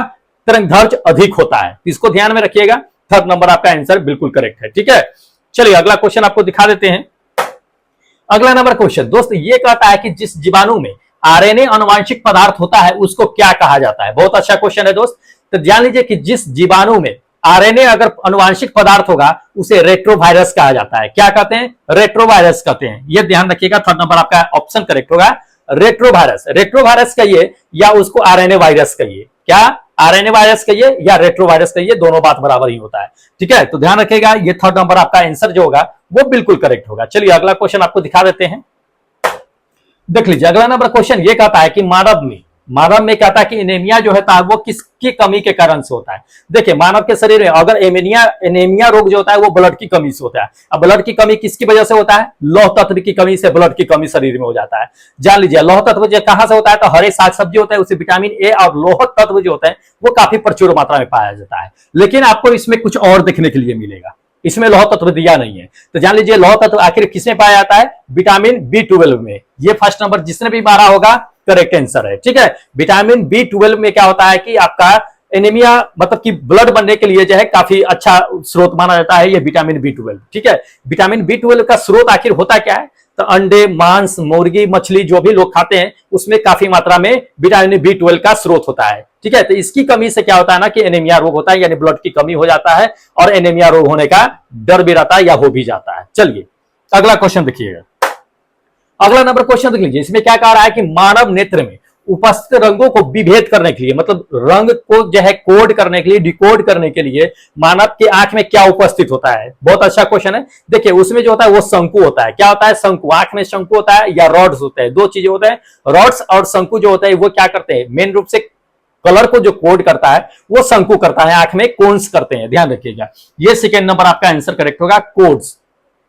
तरंग दैर्ध्य अधिक होता है। इसको ध्यान में रखिएगा। थर्ड नंबर आपका आंसर बिल्कुल करेक्ट है। ठीक है, चलिए अगला क्वेश्चन आपको दिखा देते हैं। अगला नंबर क्वेश्चन दोस्त ये कहता है कि जिस जीवाणु में आरएनए अनुवांशिक पदार्थ होता है उसको क्या कहा जाता है। बहुत अच्छा क्वेश्चन है दोस्त। तो जान लीजिए कि जिस जीवाणु में आरएनए अगर अनुवांशिक पदार्थ होगा उसे रेट्रोवायरस कहा जाता है। क्या कहते हैं? रेट्रोवायरस कहते हैं। यह ध्यान रखिएगा, थर्ड नंबर आपका ऑप्शन करेक्ट होगा, रेट्रोवायरस। रेट्रोवायरस कहिए या उसको आरएनए वायरस कहिए, क्या आरएनए वायरस कहिए या रेट्रोवायरस कहिए, दोनों बात बराबर ही होता है। ठीक है, तो ध्यान रखिएगा, ये थर्ड नंबर आपका आंसर जो होगा वो बिल्कुल करेक्ट होगा। चलिए अगला क्वेश्चन आपको दिखा देते हैं, देख लीजिए। अगला नंबर क्वेश्चन ये कहता है कि मानव में कहता है कि एनीमिया जो है वो किसकी कमी के कारण से होता है। देखिए मानव के शरीर में अगर एनीमिया रोग जो होता है वो ब्लड की कमी से होता है। अब ब्लड की कमी किसकी वजह से होता है? लौह तत्व की कमी से ब्लड की कमी शरीर में हो जाता है। जान लीजिए लौह तत्व जो कहां से होता है? तो हरे साग सब्जी होता है, उसे विटामिन ए और लौह तत्व जो होता है वो काफी प्रचुर मात्रा में पाया जाता है। लेकिन आपको इसमें कुछ और देखने के लिए मिलेगा, इसमें लौह तत्व दिया नहीं है। तो जान लीजिए लौह तत्व आखिर किसमें पाया जाता है? विटामिन B12 में। ये फर्स्ट नंबर जिसने भी मारा होगा करेक्ट आंसर है। ठीक है, विटामिन B12 में क्या होता है कि आपका एनीमिया मतलब कि ब्लड बनने के लिए जो है काफी अच्छा स्रोत माना जाता है ये विटामिन B12। ठीक है, विटामिन B12 का स्रोत आखिर होता क्या है? तो अंडे, मांस, मुर्गी, मछली जो भी लोग खाते हैं उसमें काफी मात्रा में विटामिन B12 का स्रोत होता है। ठीक है, तो इसकी कमी से क्या होता है ना कि एनीमिया रोग होता है, यानी ब्लड की कमी हो जाता है और एनीमिया रोग होने का डर भी रहता है या हो भी जाता है। चलिए अगला क्वेश्चन देखिएगा। अगला नंबर क्वेश्चन देख लीजिए, इसमें क्या कह रहा है कि मानव नेत्र में उपस्थित रंगों को विभेद करने के लिए, मतलब रंग को जो है कोड करने के लिए, डिकोड करने के लिए मानव की आंख में क्या उपस्थित होता है। बहुत अच्छा क्वेश्चन है। देखिए उसमें जो होता है वो शंकु होता है। क्या होता है? शंकु। आंख में शंकु होता है या रॉड्स होते हैं, दो चीजें होते हैं। रॉड्स और शंकु जो होता है वो क्या करते हैं? मेन रूप से कलर को जो कोड करता है वो शंकु करता है, आंख में कोन्स करते हैं। ध्यान रखिएगा, ये सेकेंड नंबर आपका आंसर करेक्ट होगा।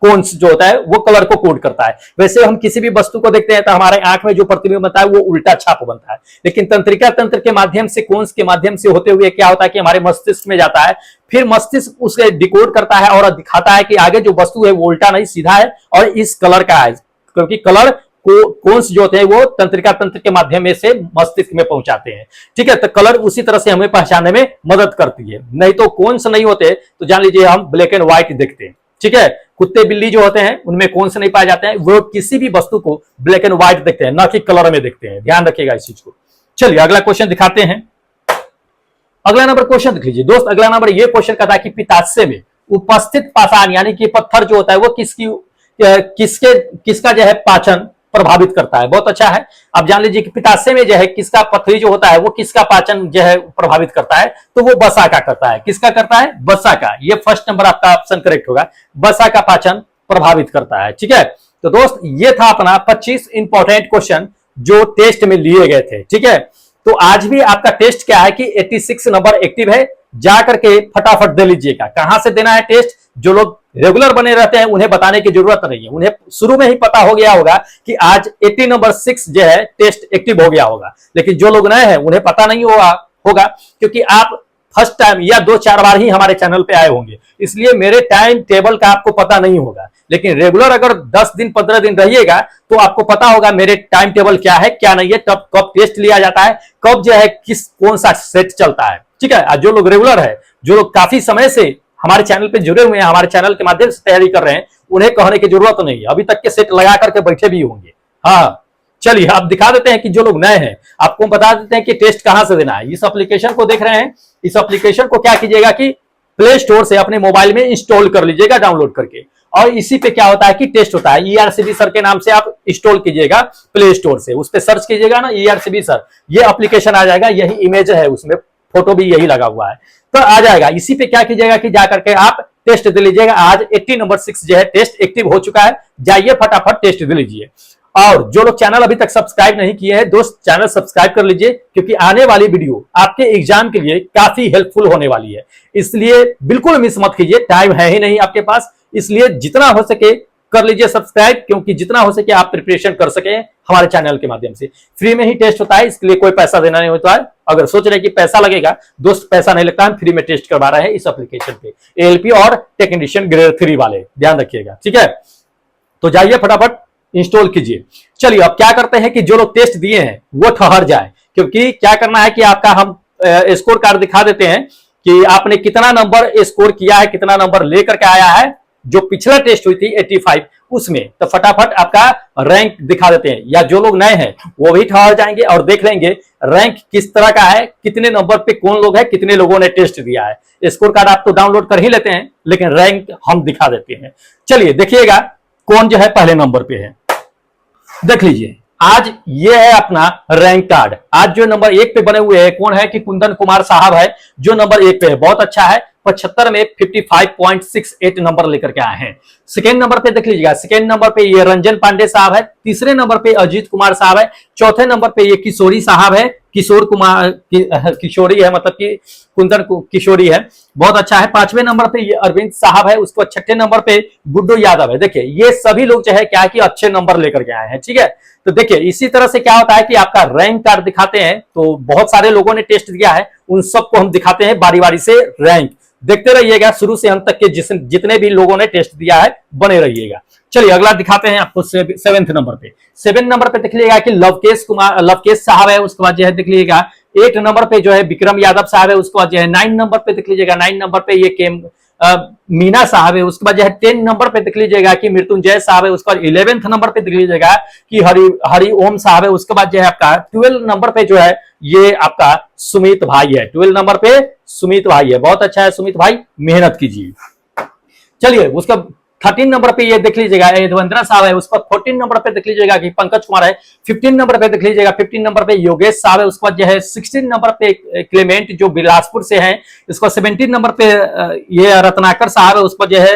कोन्स जो होता है वो कलर को कोड करता है। वैसे हम किसी भी वस्तु को देखते हैं तो हमारे आंख में जो प्रतिबिंब बनता है वो उल्टा छाप बनता है, लेकिन तंत्रिका तंत्र के माध्यम से, कोन्स के माध्यम से होते हुए क्या होता है कि हमारे मस्तिष्क में जाता है, फिर मस्तिष्क उसे डिकोड करता है और दिखाता है कि आगे जो वस्तु है वो उल्टा नहीं सीधा है और इस कलर का है, क्योंकि कलर कोन्स जो होते हैं वो तंत्रिका तंत्र के माध्यम से मस्तिष्क में पहुंचाते हैं। ठीक है, तो कलर उसी तरह से हमें पहचानने में मदद करती है। नहीं तो कोन्स नहीं होते तो जान लीजिए हम ब्लैक एंड व्हाइट देखते हैं। ठीक है, कुत्ते बिल्ली जो होते हैं उनमें कोन्स नहीं पाए जाते हैं, वो किसी भी वस्तु को ब्लैक एंड व्हाइट देखते हैं, ना कि कलर में देखते हैं। ध्यान रखिएगा इस चीज को। चलिए अगला क्वेश्चन दिखाते हैं। अगला नंबर क्वेश्चन देख लीजिए दोस्त। अगला नंबर ये क्वेश्चन कहता है कि पित्ताशय में उपस्थित पाषाण यानी कि पत्थर जो होता है वो किसका जो है पाचन प्रभावित करता है। बहुत अच्छा है। अब जान लीजिए कि पित्ताशय में जो है किसका पथरी जो होता है वो किसका पाचन जो है प्रभावित करता है, तो वो वसा का करता है। किसका करता है? वसा का। ये फर्स्ट नंबर आपका ऑप्शन करेक्ट होगा, वसा का पाचन प्रभावित करता है। ठीक है, तो दोस्त ये था अपना 25 इंपॉर्टेंट क्वेश्चन जो टेस्ट में लिए गए थे। ठीक है, तो आज भी आपका टेस्ट क्या है कि 86 नंबर एक्टिव है, जाकर के फटाफट दे लीजिएगा। कहां से देना है टेस्ट? जो लोग रेगुलर बने रहते हैं उन्हें बताने की जरूरत नहीं है, उन्हें शुरू में ही पता हो गया होगा कि आज 80 नंबर 6 जो है टेस्ट एक्टिव हो गया होगा। लेकिन जो लोग नए हैं उन्हें पता नहीं होगा क्योंकि आप फर्स्ट टाइम या 2-4 बार ही हमारे चैनल पे आए होंगे, इसलिए मेरे टाइम टेबल का आपको पता नहीं होगा। लेकिन रेगुलर अगर 10 दिन 15 दिन रहिएगा तो आपको पता होगा मेरे टाइम टेबल क्या है क्या नहीं है, कब टेस्ट लिया जाता है, कब जो है कौन सा सेट चलता है। ठीक है, जो लोग रेगुलर है, जो लोग काफी समय से हमारे चैनल पे जुड़े हुए हैं, हमारे चैनल के माध्यम से तैयारी कर रहे हैं, उन्हें कहने की जरूरत नहीं है, अभी तक के सेट लगा करके बैठे भी होंगे। हाँ चलिए आप दिखा देते हैं कि जो लोग नए हैं आपको बता देते हैं कि टेस्ट कहां से देना है। इस एप्लीकेशन को देख रहे हैं, इस एप्लीकेशन को क्या कीजिएगा कि प्ले स्टोर से अपने मोबाइल में इंस्टॉल कर लीजिएगा, डाउनलोड करके, और इसी पे क्या होता है कि टेस्ट होता है। ERCB सर के नाम से आप इंस्टॉल कीजिएगा प्ले स्टोर से, उस पर सर्च कीजिएगा ना ERCB सर, ये एप्लीकेशन आ जाएगा, यही इमेज है, उसमें फोटो भी यही लगा हुआ है तो आ जाएगा। इसी पे क्या कीजिएगा कि जाकर के आप टेस्ट दे लीजिएगा। आज 80 नंबर 6 जो है टेस्ट एक्टिव हो चुका है, जाइए फटाफट टेस्ट दे लीजिए। और जो लोग चैनल अभी तक सब्सक्राइब नहीं किए हैं दोस्त, चैनल सब्सक्राइब कर लीजिए, क्योंकि आने वाली वीडियो आपके एग्जाम के लिए काफी हेल्पफुल होने वाली है, इसलिए बिल्कुल मिस मत कीजिए। टाइम है ही नहीं आपके पास, इसलिए जितना हो सके कर लीजिए सब्सक्राइब, क्योंकि जितना हो सके आप प्रिपरेशन कर सके हमारे चैनल के माध्यम से। फ्री में ही टेस्ट होता है, इसके लिए कोई पैसा देना नहीं होता है। अगर सोच रहे कि पैसा लगेगा दोस्त, पैसा नहीं लगता, हम फ्री में टेस्ट करवा रहे हैं इस एप्लीकेशन पे, ALP और टेक्नीशियन ग्रेड 3 वाले, ध्यान रखिएगा। ठीक है, तो जाइए फटाफट इंस्टॉल कीजिए। चलिए अब क्या करते हैं कि जो लोग टेस्ट दिए हैं वो ठहर जाए, क्योंकि क्या करना है कि आपका हम स्कोर कार्ड दिखा देते हैं कि आपने कितना नंबर स्कोर किया है, कितना नंबर लेकर के आया है। जो पिछला टेस्ट हुई थी 85, उसमें, तो फटाफट आपका रैंक दिखा देते हैं, या जो लोग नए हैं वो भी ठहर जाएंगे और देख लेंगे रैंक किस तरह का है, कितने नंबर पे कौन लोग है, कितने लोगों ने टेस्ट दिया है। स्कोर कार्ड आप तो डाउनलोड कर ही लेते हैं, लेकिन रैंक हम दिखा देते हैं। चलिए देखिएगा कौन जो है पहले नंबर पे है, देख लीजिए। आज ये है अपना रैंक कार्ड। आज जो नंबर 1 पे बने हुए हैं कौन है कि कुंदन कुमार साहब है, जो नंबर 1 पे है, बहुत अच्छा है। 75 में 55.68 नंबर लेकर के आए हैं। सेकेंड नंबर पे देख लीजिएगा, सेकेंड नंबर पे ये रंजन पांडे साहब है। तीसरे नंबर पे अजीत कुमार साहब है। चौथे नंबर पे ये किशोरी साहब है, किशोर कुमार किशोरी है, मतलब कि कुंदन किशोरी है, बहुत अच्छा है। पांचवें नंबर पे ये अरविंद साहब है। उसको छठे नंबर पे गुड्डू यादव है। देखिए ये सभी लोग जो है क्या कि अच्छे नंबर लेकर के आए हैं, ठीक है। तो देखिए इसी तरह से क्या होता है कि आपका रैंक कार्ड दिखाते हैं, तो बहुत सारे लोगों ने टेस्ट दिया है, उन सबको हम दिखाते हैं बारी बारी से रैंक। देखते रहिएगा शुरू से अंत तक के जितने भी लोगों ने टेस्ट दिया है, बने रहिएगा। चलिए अगला दिखाते हैं आपको 7वें नंबर पे। 7 नंबर पे देख लीजिएगा कि लवकेश साहब है। उसके बाद जो है देख लीजिएगा 8 नंबर पे जो है विक्रम यादव साहब है। उसके बाद जो है 9 नंबर पे देख लीजिएगा, 9 नंबर पे ये मीना साहब है। उसके बाद जो है 10 नंबर पे देख लीजिएगा कि मृत्युंजय साहब है। उसके बाद 11वें नंबर पे देख लीजिएगा कि हरि ओम साहब है। उसके बाद जो है आपका 12 नंबर पे जो है ये आपका सुमित भाई है। 12 नंबर पे सुमित भाई है, बहुत अच्छा है सुमित भाई, मेहनत कीजिए। चलिए उसका 13 नंबर पे ये देख लीजिएगा यदवंदना साहब है। उसके बाद 14 नंबर पे देख लीजिएगा कि पंकज कुमार है। 15 नंबर पे देख लीजिएगा, 15 नंबर पे योगेश साहब है। उसके बाद जो है 16 नंबर पे क्लेमेंट जो बिलासपुर से है। इसको 17 नंबर पे ये रत्नाकर साहब है। उस पर जो है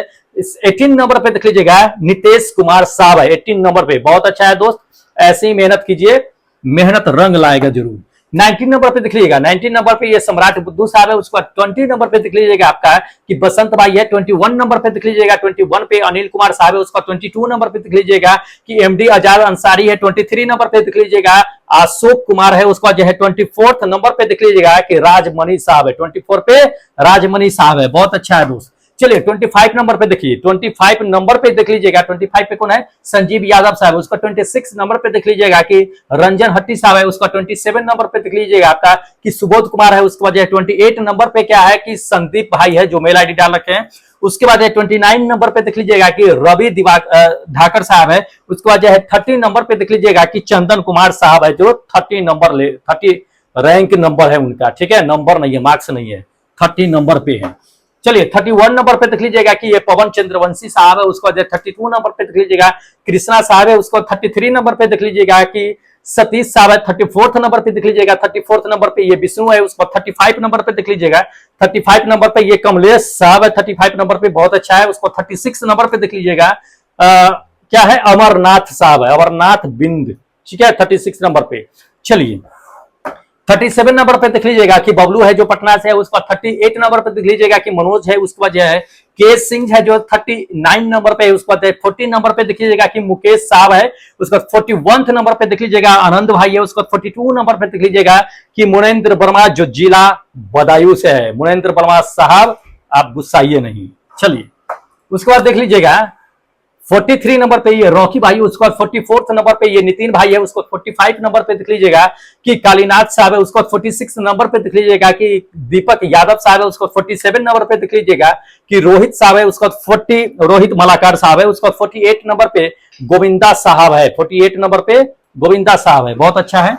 18 नंबर पे देख लीजिएगा नितेश कुमार साहब है, 18 नंबर पे, बहुत अच्छा है दोस्त, ऐसे ही मेहनत कीजिए, मेहनत रंग लाएगा जरूर। 19 नंबर पे देख लीजिएगा, 19 नंबर पे ये सम्राट बुद्धू साहब है। उसके बाद 20 नंबर पे देख लीजिएगा आपका कि बसंत भाई है। 21 नंबर पे देख लीजिएगा, 21 पे अनिल कुमार साहब है। उसका 22 नंबर पे देख लीजिएगा कि एमडी आजाद अंसारी है। 23 नंबर पे देख लीजिएगा अशोक कुमार है। उसका जो है 24 नंबर पे देख लीजिएगा कि राजमणि साहब है। 24 पे राजमणि साहब है, बहुत अच्छा है दोस्त। चलिए 25 नंबर पे देखिए, 25 नंबर पे देख लीजिएगा, 25 पे कौन है, संजीव यादव साहब। उसका 26 नंबर पे देख लीजिएगा कि रंजन हट्टी साहब है। उसका 27 नंबर पे देख लीजिएगा आपका कि सुबोध कुमार है। उसके बाद 28 नंबर पे क्या है कि संदीप भाई है, जो मेल आईडी डाल रखे हैं। उसके बाद 29 नंबर पे देख लीजिएगा कि रवि ढाकर साहब है। उसके बाद 30 नंबर पे देख लीजिएगा कि चंदन कुमार साहब है, जो 30 रैंक नंबर है उनका, ठीक है, नंबर नहीं है, मार्क्स नहीं है, 30 नंबर पे है। चलिए 31 नंबर पे देख लीजिएगा कि ये पवन चंद्रवंशी साहब है। उसको 32 नंबर पे देख लीजिएगा कृष्णा साहब है। उसको 33 नंबर पे देख लीजिएगा कि सतीश साहब है। 34 नंबर पे देख लीजिएगा, 34 नंबर पे ये विष्णु है। उसको 35 नंबर पे देख लीजिएगा, 35 नंबर पे ये कमलेश साहब है। 35 नंबर पे, बहुत अच्छा है। उसको 36 नंबर पे देख लीजिएगा क्या है, अमरनाथ साहब है, अमरनाथ बिंद, ठीक है, 36 नंबर पे। चलिए 37 नंबर पे देख लीजिएगा कि बबलू है, जो पटना से है। उसके बाद 38 नंबर पे देख लीजिएगा कि मनोज है। उसके बाद जो है के सिंह है, जो 39 नंबर पे है। उसके बाद 40 नंबर पे देख लीजिएगा कि मुकेश साहब है। उसके बाद 41 नंबर पे देख लीजिएगा आनंद भाई है। उसके बाद 42 नंबर पे देख लीजिएगा कि मुनेन्द्र वर्मा, जो जिला बदायूं से है, मुनेन्द्र वर्मा साहब, आप गुस्साइए नहीं। चलिए उसके बाद देख लीजिएगा 43 नंबर पे ये रॉकी भाई। उसके बाद 44 नंबर पे ये नितिन भाई है। उसको 45 नंबर पे देख लीजिएगा कि कालीनाथ साहब है। उसको 46 नंबर पे देख लीजिएगा कि दीपक यादव साहब है। उसको 47 नंबर पे देख लीजिएगा कि रोहित साहब है। उसको रोहित मलाकार साहब है। उसको 48 नंबर पे गोविंदा साहब है। 48 नंबर पे गोविंदा साहब है, बहुत अच्छा है।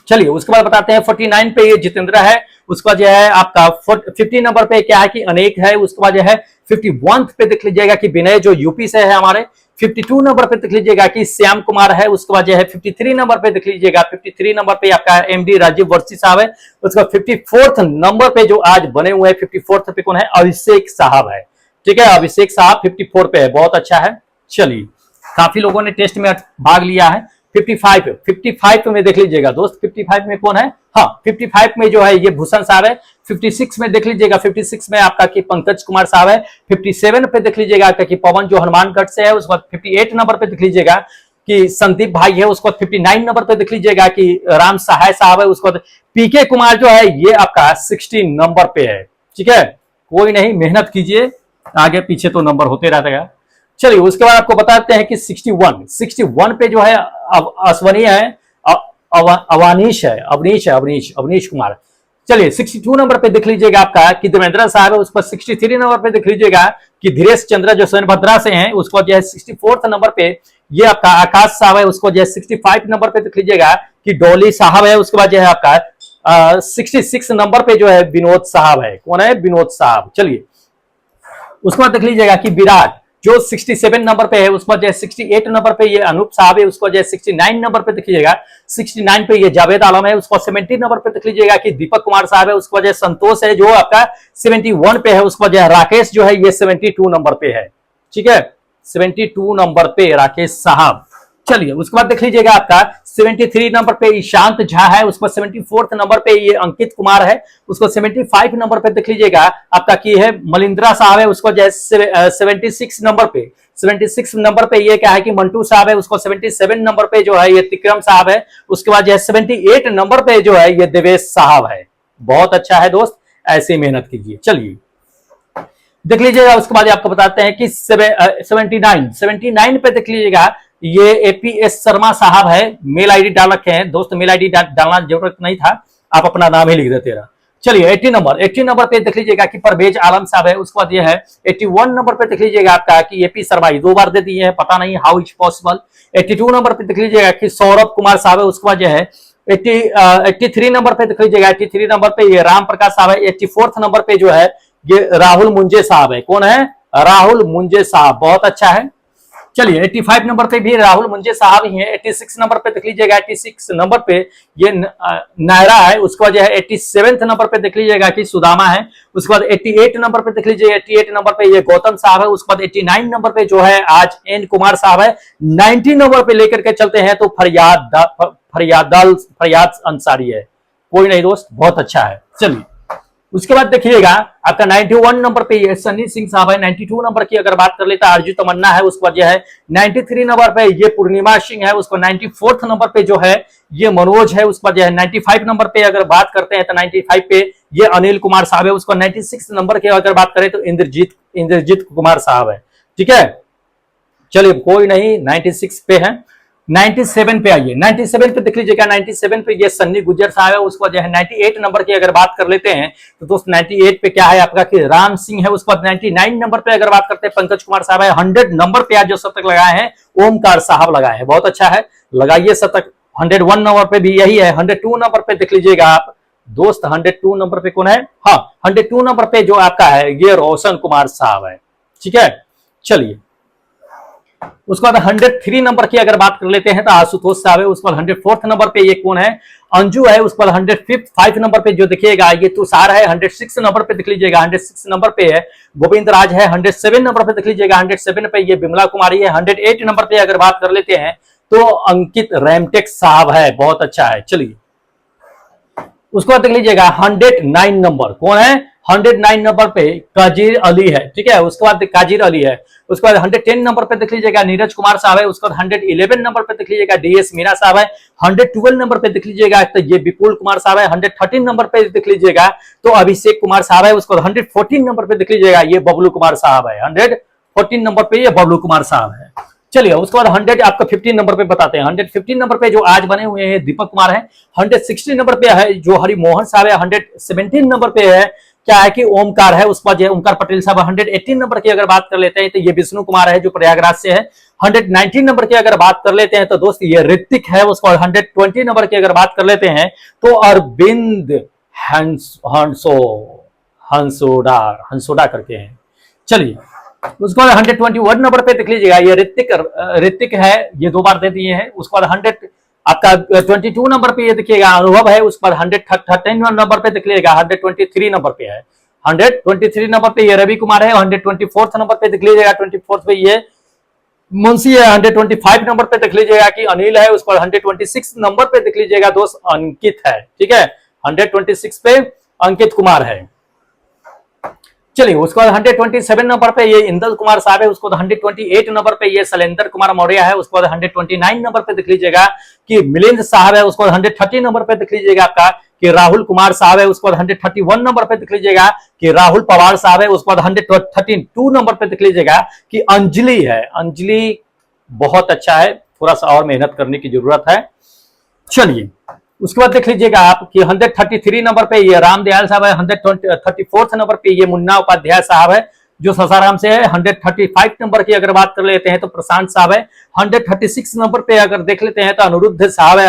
चलिए उसके बाद बताते हैं 49 पे ये जितेंद्र है। उसके बाद जो है आपका 50 नंबर पे क्या है कि अनेक है। उसके बाद जो है 51 पे देख लीजिएगा कि विनय, जो यूपी से है हमारे। 52 नंबर पे देख लीजिएगा कि श्याम कुमार है। उसके बाद जो है 53 नंबर पे देख लीजिएगा, 53 नंबर पे आपका एमडी राजीव वर्षी साहब है। उसके बाद 54 नंबर पे जो आज बने हुए हैं, 54 पे कौन है, अभिषेक साहब है, ठीक है, अभिषेक साहब 54 पे है, बहुत अच्छा है। चलिए काफी लोगों ने टेस्ट में भाग लिया है। 55 में देख लीजिएगा दोस्त, 55 में कौन है, हाँ 55 में जो है ये भूषण साहब है। 56 में देख लीजिएगा, 56 में आपका कि पंकज कुमार साहब है। 57 पे देख लीजिएगा आपका कि पवन, जो हनुमानगढ़ से है। उसके बाद 58 नंबर पे देख लीजिएगा कि संदीप भाई है। उसके बाद 59 नंबर पे देख लीजिएगा कि राम सहाय साहब है। उसके बाद पीके कुमार जो है ये आपका 60 नंबर पे है, ठीक है, कोई नहीं, मेहनत कीजिए, आगे पीछे तो नंबर होते रहता है। चलिए उसके बाद आपको बताते हैं कि 61 पे जो है अश्वनी है, अवनीश है, अवनीश कुमार। चलिए 62 नंबर पे देख लीजिएगा आपका कि देवेंद्र साहब है, उस पर 63 नंबर पे देख लीजिएगा कि धीरेश चंद्र जो सोनभद्रा से हैं, उसको जो है 64 नंबर पे ये आपका आकाश साहब है, उसको जो है 65 नंबर पे देख लीजिएगा कि डॉली साहब है। उसके बाद जो है आपका 66 नंबर पे जो है विनोद साहब है। कौन है? विनोद साहब। चलिए उसके बाद देख लीजिएगा कि विराट जो 67 नंबर पे है, उसको जो है 68 नंबर पे ये अनूप साहब है, उसको जो है 69 नंबर पे देख लीजिएगा 69 पे ये जावेद आलम है, उसको 70 नंबर पे देख लीजिएगा कि दीपक कुमार साहब है, उसको जो है संतोष है जो आपका 71 पे है, उसको जो है राकेश जो है ये 72 नंबर पे है। ठीक है, 72 नंबर पे राकेश साहब। चलिए उसके बाद देख लीजिएगा आपका 73 नंबर पे ईशांत झा है, उसको 74 नंबर पे ये अंकित कुमार है, उसको 75 नंबर पे देख लीजिएगा आपका की है मलिंद्रा साहब है, उसको जो है 76 नंबर पे 76 नंबर पे ये क्या है कि मंटू साहब है, उसको 77 नंबर पे जो है ये तिक्रम साहब है, उसके बाद जो है 78 नंबर पे जो है ये देवेश साहब है। बहुत अच्छा है दोस्त, ऐसी मेहनत कीजिए। चलिए देख लीजिएगा उसके बाद आपको बताते हैं कि 79 पे देख लीजिएगा ये एपीएस शर्मा साहब है, मेल आईडी डाल रखे हैं दोस्त, मेल आईडी डालना जरूरत नहीं था, आप अपना नाम ही लिख देते रहा। चलिए 80 नंबर पे देख लीजिएगा कि परवेज आलम साहब है, उसके बाद ये है 81 नंबर पे देख लीजिएगा आपका कि एपी शर्मा 2 बार दे दिए हैं, पता नहीं हाउ इज पॉसिबल। 82 नंबर पे देख लीजिएगा कि सौरभ कुमार साहब है, उसके बाद जो है 83 नंबर पे देख लीजिएगा 83 नंबर पे ये राम प्रकाश साहब है। 84 नंबर पे जो है ये राहुल मुंजे साहब है। कौन है? राहुल मुंजे साहब। बहुत अच्छा है। चलिए 85 नंबर पे भी राहुल मुंजे साहब ही हैं। 86 नंबर पे देख लीजिएगा 86 नंबर पे ये नायरा है, उसके बाद जो है 87 नंबर पे देख लीजिएगा कि सुदामा है, उसके बाद 88 नंबर पे देख लीजिएगा 88 नंबर पे ये गौतम साहब है, उसके बाद 89 नंबर पे जो है आज एन कुमार साहब है। 90 नंबर पे लेकर के चलते हैं तो फरियाद अंसारी है। कोई नहीं दोस्त, बहुत अच्छा है। चलिए उसके बाद देखिएगा आपका 91 नंबर पे ये सन्नी सिंह साहब है। 92 नंबर की अगर बात कर लेता है अर्जुन तमन्ना है, उसके बाद यह है 93 नंबर पे ये पूर्णिमा सिंह है, उसको 94 नंबर पे जो है ये मनोज है, उसके बाद यह है 95 नंबर पे अगर बात करते हैं तो 95 पे ये अनिल कुमार साहब है, उसको 96 नंबर की अगर बात करें तो इंद्रजीत कुमार साहब है। ठीक है, चलिए कोई नहीं, 96 पे है। 97 पे आइए, 97 पे देख लीजिएगा 97 पे ये सन्नी गुज्जर साहब है, उसको जो है 98 नंबर की अगर बात कर लेते हैं तो दोस्त 98 पे क्या है आपका कि राम सिंह है, उसके बाद 99 नंबर पे अगर बात करते हैं पंकज कुमार साहब है। 100 नंबर पे आज जो शतक लगाए हैं ओमकार साहब लगाए हैं। बहुत अच्छा है, लगाइए शतक। 101 नंबर पे भी यही है। 102 नंबर पे देख लीजिएगा आप दोस्त, 102 नंबर पे कौन है? हाँ, 102 नंबर पे जो आपका है ये रोशन कुमार साहब है। ठीक है, चलिए उसके बाद 103 नंबर की अगर बात कर लेते हैं तो आशुतोष साहब है, उसके बाद 104 नंबर पे ये कौन है? अंजू है, उसके बाद 105 नंबर पे जो देखिएगा ये तुषार है। 106 नंबर पे देख लीजिएगा 106 नंबर पे है गोविंद राज है। 107 नंबर पे देख लीजिएगा 107 पे ये बिमला कुमारी है। 108 नंबर पे अगर बात कर लेते हैं तो अंकित रैमटेक साहब है। बहुत अच्छा है। चलिए उसको देख लीजिएगा 109 नंबर कौन है? 109 नंबर पे काजिर अली है। ठीक है, उसके बाद काजिर अली है। उसके बाद 110 नंबर पे देख लीजिएगा नीरज कुमार साहब है। उसके बाद 111 नंबर पे देख लीजिएगा डीएस मीना साहब है। 112 नंबर पे देख लीजिएगा तो ये विपुल कुमार साहब है। 113 नंबर पे देख लीजिएगा तो अभिषेक कुमार साहब है। उसके बाद 114 नंबर पे देख लीजिएगा ये बबलू कुमार साहब है। 114 नंबर पे ये बबलू कुमार साहब है। चलिए उसके बाद 100 आपका 15 नंबर पे बताते हैं। 115 नंबर पे जो आज बने हुए हैं दीपक कुमार है। 116 नंबर पे है जो हरिमोहन साहब है। 117 नंबर पे है क्या है कि ओमकार है, उस पर ओमकार पटेल साहब। 118 नंबर की अगर बात कर लेते हैं तो ये विष्णु कुमार है जो प्रयागराज से है। 119 नंबर की अगर बात कर लेते हैं तो दोस्त ये ऋतिक है। उसको 120 नंबर की अगर बात कर लेते हैं तो अरविंद हंसोडा करके हैं। चलिए उसके बाद 121 नंबर पे देख लीजिएगा ये ऋतिक है, ये 2 बार दे दिए हैं। उसके बाद 100 आपका 22 नंबर पे ये देखिएगा अनुभव है। उसके बाद 113 नंबर पे देख लीजिएगा 123 नंबर पे है। 123 नंबर पे ये रवि कुमार है। 124 नंबर पे देख लीजिएगा 24 पे ये मुंशी है। 125 नंबर पे देख लीजिएगा कि अनिल है। उस पर 126 नंबर पे देख लीजिएगा दोस्त अंकित है। ठीक है, 126 पे अंकित कुमार है। चलिए उसके बाद 127 नंबर पे ये इंदल कुमार साहब है। उसको 128 नंबर पे ये शैलेंद्र कुमार मौर्य है। उसके बाद 129 नंबर पे देख लीजिएगा कि मिलिंद साहब है। उसके बाद 130 नंबर पे देख लीजिएगा आपका कि राहुल कुमार साहब है। उसके बाद 131 नंबर पे देख लीजिएगा कि राहुल पवार साहब है। उसके बाद 132 नंबर पे देख लीजिएगा कि अंजलि है। अंजलि बहुत अच्छा है, थोड़ा सा और मेहनत करने की जरूरत है। चलिए उसके बाद देख लीजिएगा आप कि 133 नंबर पे ये रामदयाल साहब है, 134 नंबर पे ये मुन्ना उपाध्याय साहब है जो सासाराम से है। 135 नंबर की अगर बात कर लेते हैं तो प्रशांत साहब है। 136 नंबर पे अगर देख लेते हैं तो अनिरुद्ध साहब है।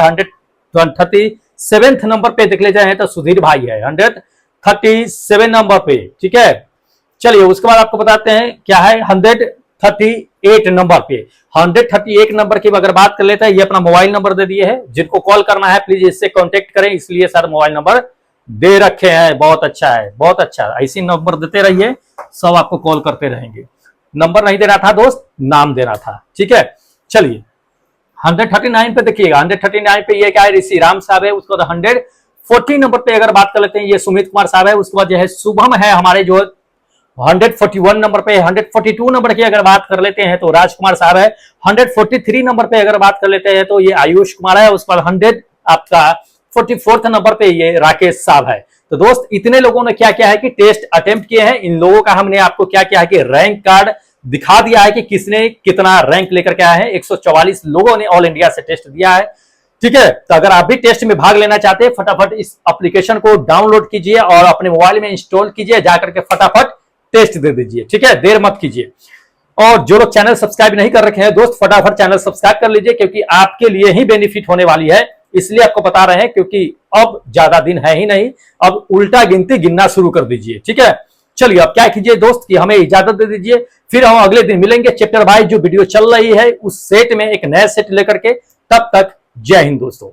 137 नंबर पे देख लेते हैं तो सुधीर भाई है 137 नंबर पे, ठीक है। चलिए उसके बाद आपको बताते हैं क्या है 138 नंबर पे। 138 नंबर की अगर बात कर लेते हैं, ये अपना मोबाइल नंबर दे दिए है, जिनको कॉल करना है प्लीज इससे कांटेक्ट करें, इसलिए सर मोबाइल नंबर दे रखे हैं। बहुत अच्छा है, बहुत अच्छा, ऐसी नंबर देते रहिए, सब आपको कॉल करते रहेंगे। नंबर नहीं देना था दोस्त, नाम देना था, ठीक है। चलिए 139 पे देखिएगा, 139 पे ये क्या है, ऋषि राम साहब है। उसके बाद 140 नंबर पे अगर बात कर लेते हैं, ये सुमित कुमार साहब है। उसके बाद जो है शुभम है हमारे जो 141 नंबर पे। 142 नंबर की अगर बात कर लेते हैं तो राजकुमार साहब है। 143 नंबर पे अगर बात कर लेते हैं तो ये आयुष कुमार है। उसके बाद 144 नंबर पे ये राकेश साहब है। तो दोस्त इतने लोगों ने क्या किया है कि टेस्ट अटेम्प्ट किए हैं। इन लोगों का हमने आपको क्या किया है कि रैंक कार्ड दिखा दिया है कि किसने कितना रैंक लेकर के आए हैं। 144 लोगों ने ऑल इंडिया से टेस्ट दिया है, ठीक है। तो अगर आप भी टेस्ट में भाग लेना चाहते हैं, फटाफट इस एप्लीकेशन को डाउनलोड कीजिए और अपने मोबाइल में इंस्टॉल कीजिए, जाकर के फटाफट टेस्ट दे दीजिए, ठीक है, देर मत कीजिए। और जो लोग चैनल सब्सक्राइब नहीं कर रखे हैं दोस्त, फटाफट चैनल सब्सक्राइब कर लीजिए, क्योंकि आपके लिए ही बेनिफिट होने वाली है, इसलिए आपको बता रहे हैं, क्योंकि अब ज्यादा दिन है ही नहीं, अब उल्टा गिनती गिनना शुरू कर दीजिए, ठीक है। चलिए अब क्या कीजिए दोस्त कि हमें इजाजत दे दीजिए, फिर हम अगले दिन मिलेंगे चैप्टर वाइज जो वीडियो चल रही है उस सेट में एक नया सेट लेकर के। तब तक जय हिंद दोस्तों।